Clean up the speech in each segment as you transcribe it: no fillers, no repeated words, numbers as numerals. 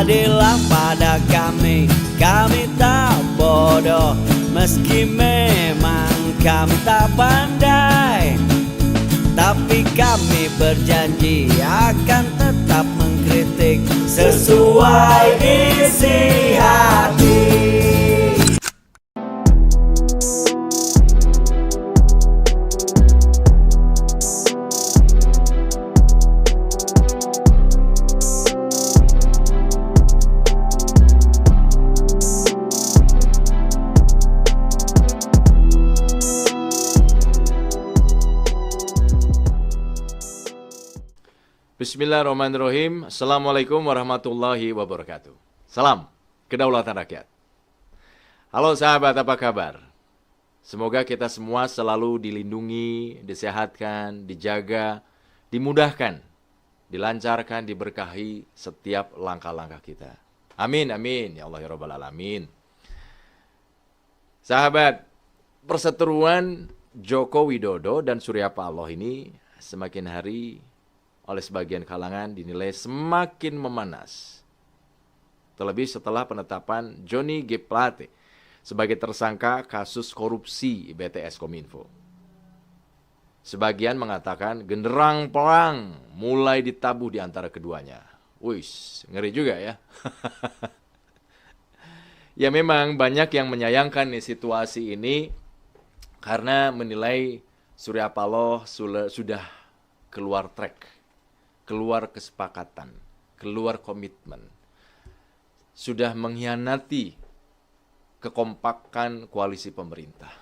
adillah pada kami, kami tak bodoh, meski memang kami tak pandai. Tapi kami berjanji akan tetap mengkritik sesuai isi hati. Bismillahirrahmanirrahim. Assalamualaikum warahmatullahi wabarakatuh. Salam kedaulatan rakyat. Halo sahabat, apa kabar? Semoga kita semua selalu dilindungi, disehatkan, dijaga, dimudahkan, dilancarkan, diberkahi setiap langkah-langkah kita. Amin, amin. Ya Allah, ya Rabbal Alamin. Sahabat, perseteruan Joko Widodo dan Surya Paloh ini semakin hari oleh sebagian kalangan dinilai semakin memanas. Terlebih setelah penetapan Johnny G. Plate sebagai tersangka kasus korupsi BTS Kominfo. Sebagian mengatakan genderang perang mulai ditabuh di antara keduanya. Wih, ngeri juga ya. Ya memang banyak yang menyayangkan nih situasi ini karena menilai Surya Paloh sudah keluar track, keluar kesepakatan, keluar komitmen, sudah mengkhianati kekompakan koalisi pemerintah.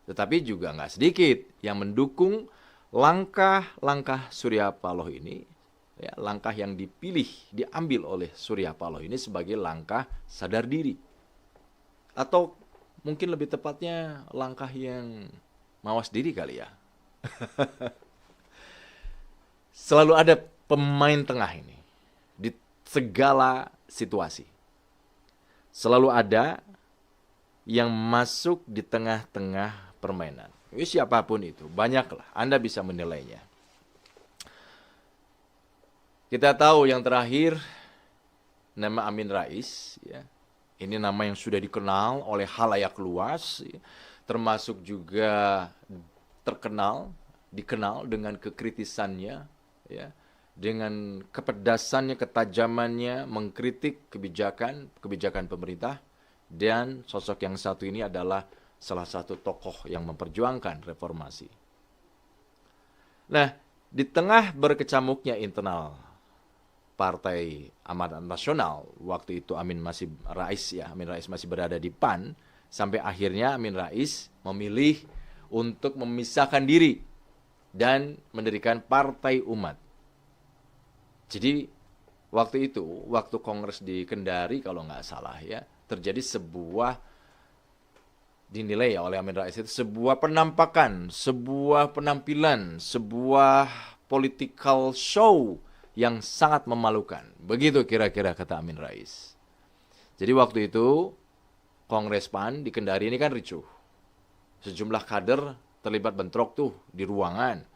Tetapi juga nggak sedikit yang mendukung langkah-langkah Surya Paloh ini, ya, langkah yang diambil oleh Surya Paloh ini sebagai langkah sadar diri. Atau mungkin lebih tepatnya langkah yang mawas diri kali ya. Selalu ada pemain tengah ini di segala situasi. Selalu ada yang masuk di tengah-tengah permainan. Siapapun itu, banyaklah. Anda bisa menilainya. Kita tahu yang terakhir, nama Amin Rais. Ya. Ini nama yang sudah dikenal oleh khalayak luas. Ya. Termasuk juga dikenal dengan kekritisannya. Ya, dengan kepedasannya, ketajamannya mengkritik kebijakan pemerintah, dan sosok yang satu ini adalah salah satu tokoh yang memperjuangkan reformasi. Nah, di tengah berkecamuknya internal Partai Amanat Nasional, waktu itu Amin Rais masih berada di PAN, sampai akhirnya Amin Rais memilih untuk memisahkan diri dan mendirikan Partai Umat. Jadi waktu kongres di Kendari kalau nggak salah ya, terjadi dinilai ya oleh Amin Rais itu sebuah penampakan, sebuah penampilan, sebuah political show yang sangat memalukan. Begitu kira-kira kata Amin Rais. Jadi waktu itu Kongres PAN di Kendari ini kan ricuh. Sejumlah kader terlibat bentrok tuh di ruangan,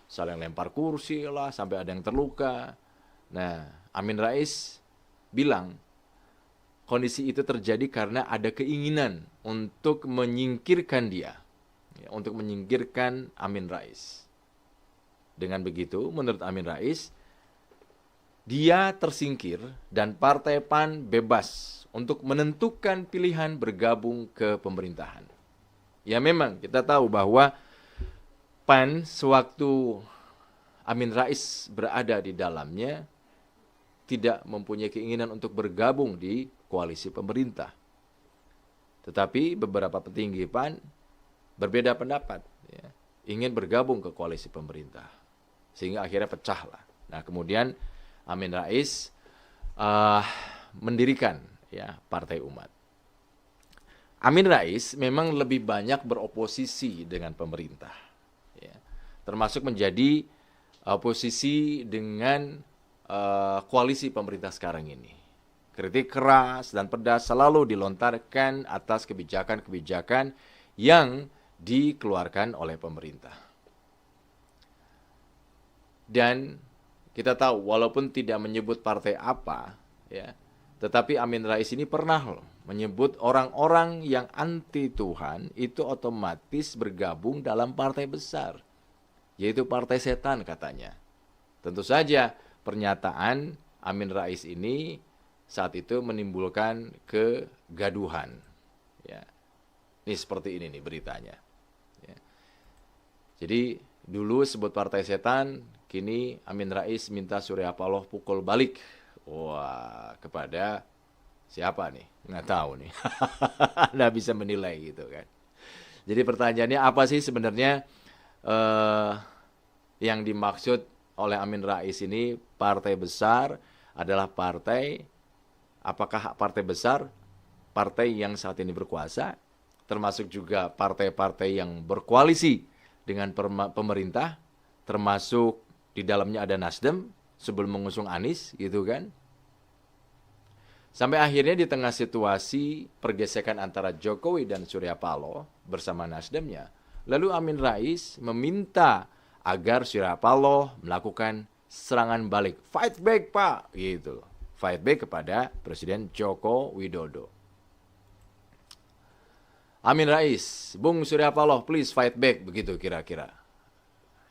saling lempar kursi lah, sampai ada yang terluka. Nah, Amin Rais bilang kondisi itu terjadi karena ada keinginan untuk menyingkirkan dia, ya, untuk menyingkirkan Amin Rais. Dengan begitu, menurut Amin Rais, dia tersingkir dan Partai PAN bebas untuk menentukan pilihan bergabung ke pemerintahan. Ya memang kita tahu bahwa PAN sewaktu Amin Rais berada di dalamnya tidak mempunyai keinginan untuk bergabung di koalisi pemerintah. Tetapi beberapa petinggi PAN berbeda pendapat, ya, ingin bergabung ke koalisi pemerintah. Sehingga akhirnya pecahlah. Nah kemudian Amin Rais mendirikan ya Partai Umat. Amin Rais memang lebih banyak beroposisi dengan pemerintah, ya, termasuk menjadi oposisi dengan koalisi pemerintah sekarang ini. Kritik keras dan pedas selalu dilontarkan atas kebijakan-kebijakan yang dikeluarkan oleh pemerintah. Dan Kita tahu walaupun tidak menyebut partai apa, ya, tetapi Amin Rais ini pernah loh menyebut orang-orang yang anti Tuhan itu otomatis bergabung dalam partai besar, yaitu partai setan katanya. Tentu saja pernyataan Amin Rais ini saat itu menimbulkan kegaduhan. Ya. Ini seperti ini nih beritanya. Ya. Jadi dulu sebut partai setan, kini Amin Rais minta Surya Paloh pukul balik. Wah, kepada siapa nih? Nggak tahu nih. Anda bisa menilai gitu kan. Jadi pertanyaannya apa sih sebenarnya yang dimaksud oleh Amin Rais ini partai besar adalah partai, apakah partai besar, partai yang saat ini berkuasa, termasuk juga partai-partai yang berkoalisi dengan pemerintah, termasuk di dalamnya ada Nasdem sebelum mengusung Anies gitu kan. Sampai akhirnya di tengah situasi pergesekan antara Jokowi dan Surya Paloh bersama Nasdemnya, lalu Amin Rais meminta agar Surya Paloh melakukan serangan balik. Fight back, Pak, gitu. Fight back kepada Presiden Joko Widodo. Amin Rais, Bung Surya Paloh, please fight back, begitu kira-kira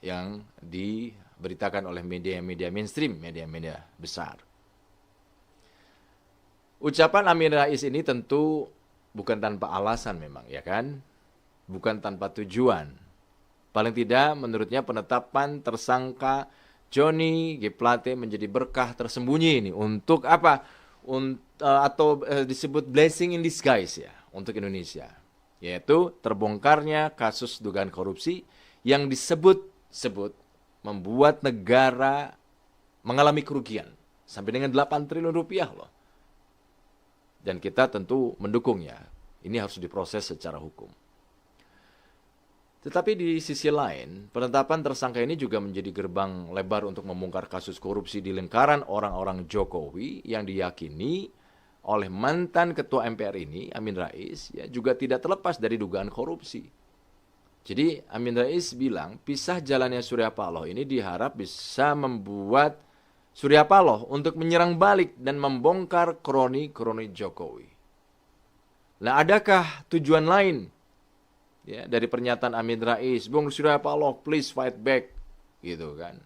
yang diberitakan oleh media-media mainstream, media-media besar. Ucapan Amin Rais ini tentu bukan tanpa alasan memang, ya kan? Bukan tanpa tujuan. Paling tidak menurutnya penetapan tersangka Johnny G. Plate menjadi berkah tersembunyi ini. Untuk apa? Atau disebut blessing in disguise ya untuk Indonesia. Yaitu terbongkarnya kasus dugaan korupsi yang disebut-sebut membuat negara mengalami kerugian sampai dengan 8 triliun rupiah loh. Dan kita tentu mendukungnya. Ini harus diproses secara hukum. Tetapi di sisi lain, penetapan tersangka ini juga menjadi gerbang lebar untuk membongkar kasus korupsi di lingkaran orang-orang Jokowi yang diyakini oleh mantan ketua MPR ini, Amin Rais, ya, juga tidak terlepas dari dugaan korupsi. Jadi Amin Rais bilang, pisah jalannya Surya Paloh ini diharap bisa membuat Surya Paloh untuk menyerang balik dan membongkar kroni-kroni Jokowi. Nah, adakah tujuan lain ya dari pernyataan Amin Rais, Bung Surya Paloh, please fight back, gitu kan?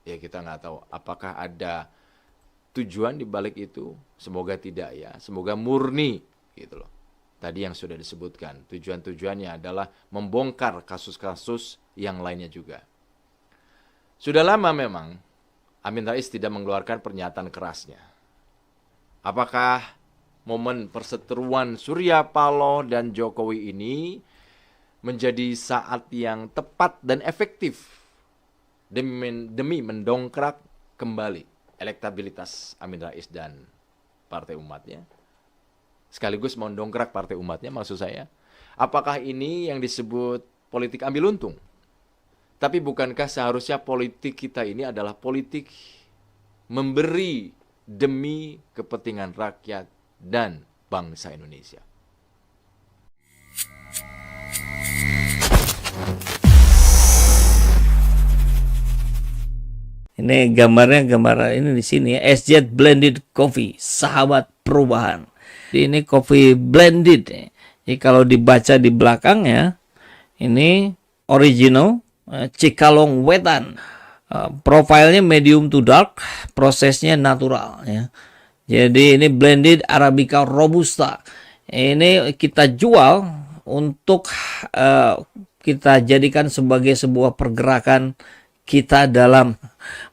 Ya kita nggak tahu apakah ada tujuan di balik itu. Semoga tidak ya, semoga murni, gitu loh. Tadi yang sudah disebutkan, tujuan-tujuannya adalah membongkar kasus-kasus yang lainnya juga. Sudah lama memang Amin Rais tidak mengeluarkan pernyataan kerasnya. Apakah momen perseteruan Surya Paloh dan Jokowi ini menjadi saat yang tepat dan efektif demi mendongkrak kembali elektabilitas Amin Rais dan partai umatnya? Sekaligus mendongkrak partai umatnya maksud saya. Apakah ini yang disebut politik ambil untung? Tapi bukankah seharusnya politik kita ini adalah politik memberi demi kepentingan rakyat dan bangsa Indonesia? Ini gambarnya gambar ini di sini ya, SZ Blended Coffee, sahabat perubahan. Ini coffee blended. Jadi kalau dibaca di belakangnya, ini original Cikalong Wetan. Profilnya medium to dark, prosesnya natural ya. Jadi ini blended Arabica Robusta. Ini kita jual untuk kita jadikan sebagai sebuah pergerakan kita dalam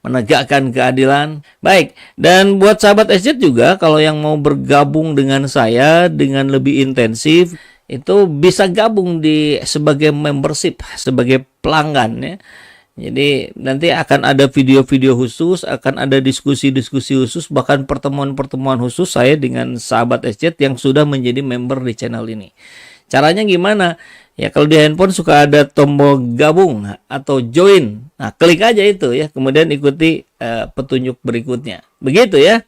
menegakkan keadilan. Baik, dan buat sahabat SZ juga kalau yang mau bergabung dengan saya dengan lebih intensif, itu bisa gabung di sebagai membership, sebagai pelanggan ya. Jadi nanti akan ada video-video khusus, akan ada diskusi-diskusi khusus, bahkan pertemuan-pertemuan khusus saya dengan sahabat SZ yang sudah menjadi member di channel ini. Caranya gimana? Ya kalau di handphone suka ada tombol gabung atau join. Nah, klik aja itu ya, kemudian ikuti petunjuk berikutnya. Begitu ya.